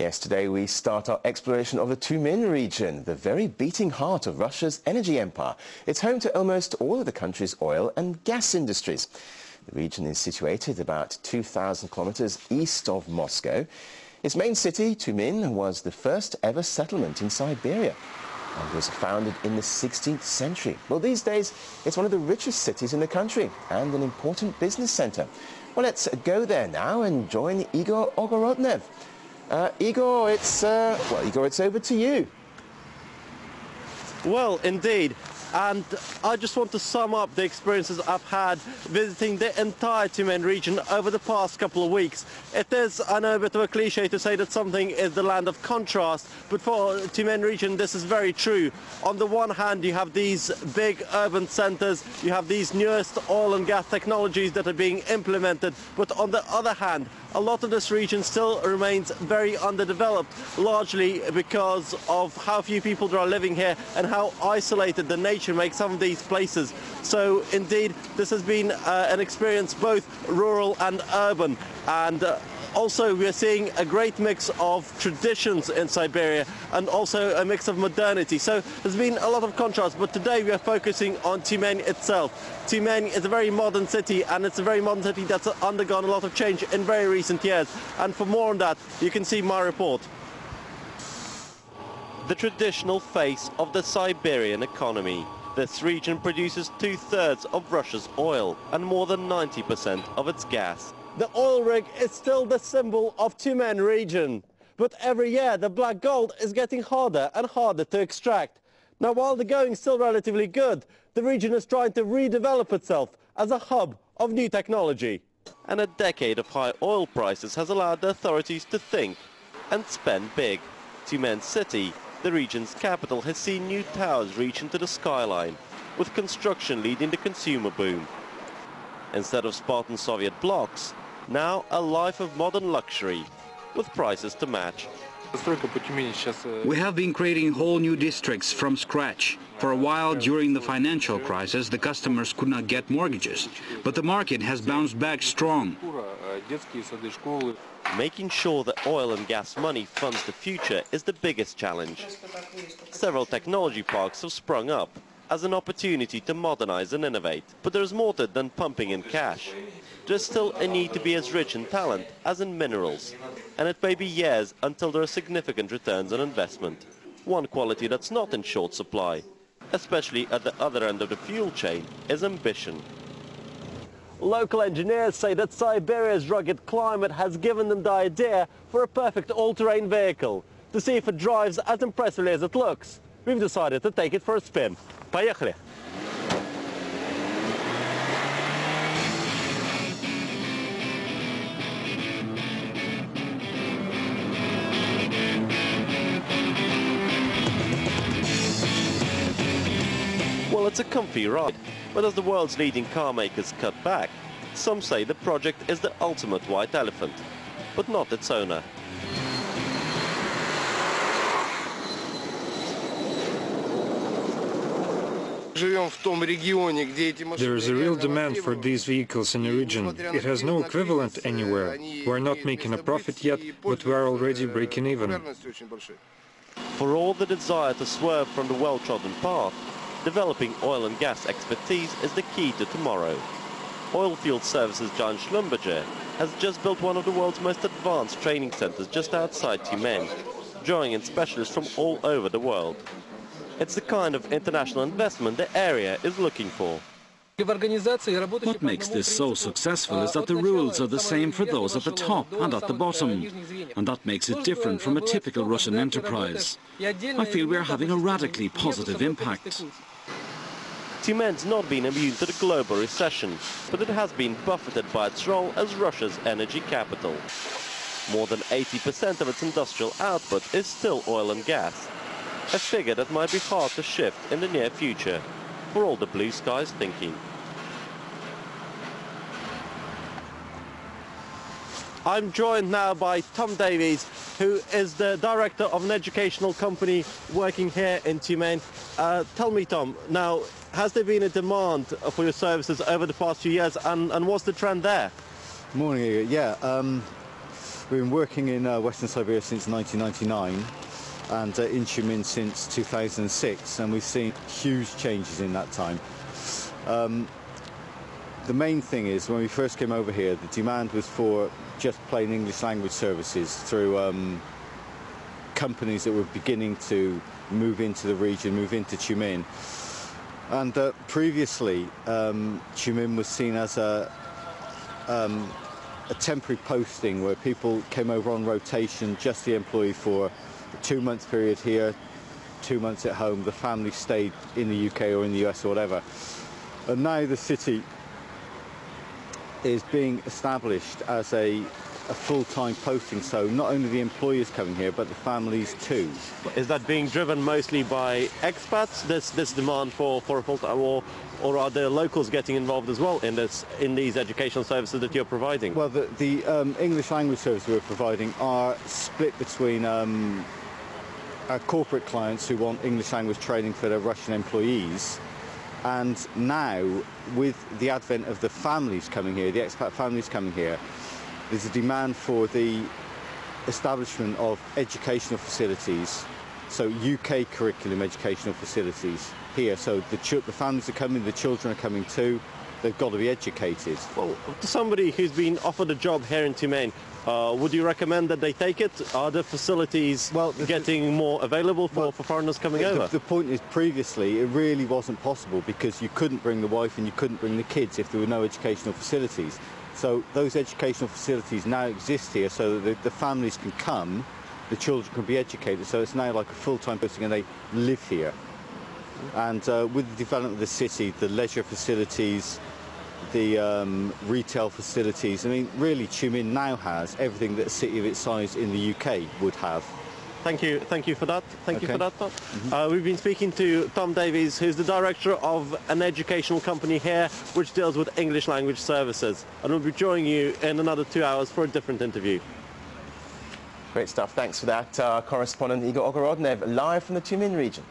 Yes, today we start our exploration of the Tyumen region, the very beating heart of Russia's energy empire. It's home to almost all of the country's oil and gas industries. The region is situated about 2,000 kilometers east of Moscow. Its main city, Tyumen, was the first ever settlement in Siberia and was founded in the 16th century. Well, these days, it's one of the richest cities in the country and an important business center. Well, let's go there now and join Igor Ogorodnev. Igor, it's over to you. Well, indeed. And I just want to sum up the experiences I've had visiting the entire Tyumen region over the past couple of weeks. It is, I know, a bit of a cliche to say that something is the land of contrast, but for Tyumen region this is very true. On the one hand, you have these big urban centers, you have these newest oil and gas technologies that are being implemented, but on the other hand, a lot of this region still remains very underdeveloped, largely because of how few people there are living here and how isolated the nature makes some of these places. So indeed, this has been an experience both rural and urban, and also we are seeing a great mix of traditions in Siberia and also a mix of modernity. So there's been a lot of contrast, but today we are focusing on Tyumen itself. Tyumen is a very modern city, and it's a very modern city that's undergone a lot of change in very recent years. And for more on that, you can see my report. The traditional face of the Siberian economy. This region produces 2/3 of Russia's oil and more than 90% of its gas. The oil rig is still the symbol of Tyumen region, but every year the black gold is getting harder and harder to extract. Now, while the going is still relatively good, the region is trying to redevelop itself as a hub of new technology. And a decade of high oil prices has allowed the authorities to think and spend big. Tyumen city, the region's capital, has seen new towers reach into the skyline, with construction leading the consumer boom. Instead of Spartan Soviet blocks, now a life of modern luxury, with prices to match. We have been creating whole new districts from scratch. For a while during the financial crisis, the customers could not get mortgages, but the market has bounced back strong. Making sure that oil and gas money funds the future is the biggest challenge. Several technology parks have sprung up as an opportunity to modernize and innovate, but there is more to it than pumping in cash. There's still a need to be as rich in talent as in minerals, and it may be years until there are significant returns on investment. One quality that's not in short supply, especially at the other end of the fuel chain, is ambition. Local engineers say that Siberia's rugged climate has given them the idea for a perfect all-terrain vehicle. To see if it drives as impressively as it looks, we've decided to take it for a spin. Поехали! Well, it's a comfy ride, but as the world's leading car makers cut back, some say the project is the ultimate white elephant, but not its owner. There is a real demand for these vehicles in the region. It has no equivalent anywhere. We are not making a profit yet, but we are already breaking even. For all the desire to swerve from the well-trodden path, developing oil and gas expertise is the key to tomorrow. Oilfield services giant Schlumberger has just built one of the world's most advanced training centers just outside Tyumen, drawing in specialists from all over the world. It's the kind of international investment the area is looking for. What makes this so successful is that the rules are the same for those at the top and at the bottom, and that makes it different from a typical Russian enterprise. I feel we are having a radically positive impact. Tyumen's not been immune to the global recession, but it has been buffeted by its role as Russia's energy capital. More than 80% of its industrial output is still oil and gas, a figure that might be hard to shift in the near future, for all the blue skies thinking. I'm joined now by Tom Davies, who is the director of an educational company working here in Tyumen. Tell me, Tom, now, has there been a demand for your services over the past few years, and what's the trend there? Morning, yeah. We've been working in Western Siberia since 1999 and in Tyumen since 2006, and we've seen huge changes in that time. The main thing is, when we first came over here, the demand was for just plain English language services through companies that were beginning to move into the region, move into Tyumen. And previously, Tyumen was seen as a temporary posting where people came over on rotation, just the employee for a 2-month period here, 2 months at home, the family stayed in the UK or in the US or whatever. And now the city is being established as a full-time posting, so not only the employers coming here, but the families too. Is that being driven mostly by expats, this demand for a full-time, or are the locals getting involved as well in these educational services that you're providing? Well, the English language services we're providing are split between our corporate clients who want English language training for their Russian employees, and now with the advent of the families coming here, the expat families coming here, there's a demand for the establishment of educational facilities, so UK curriculum educational facilities here. So the families are coming, the children are coming too. They've got to be educated. Well, to somebody who's been offered a job here in Tyumen, would you recommend that they take it? Are the facilities getting more available for foreigners coming over? The point is, previously it really wasn't possible because you couldn't bring the wife and you couldn't bring the kids if there were no educational facilities. So those educational facilities now exist here so that the families can come, the children can be educated, so it's now like a full-time posting and they live here. And with the development of the city, the leisure facilities, the retail facilities, I mean, really Tyumen now has everything that a city of its size in the UK would have. Thank you for that. Thank you for that, Tom. We've been speaking to Tom Davies, who's the director of an educational company here which deals with English language services, and we'll be joining you in another 2 hours for a different interview. Great stuff. Thanks for that. Correspondent Igor Ogorodnev, live from the Tyumen region.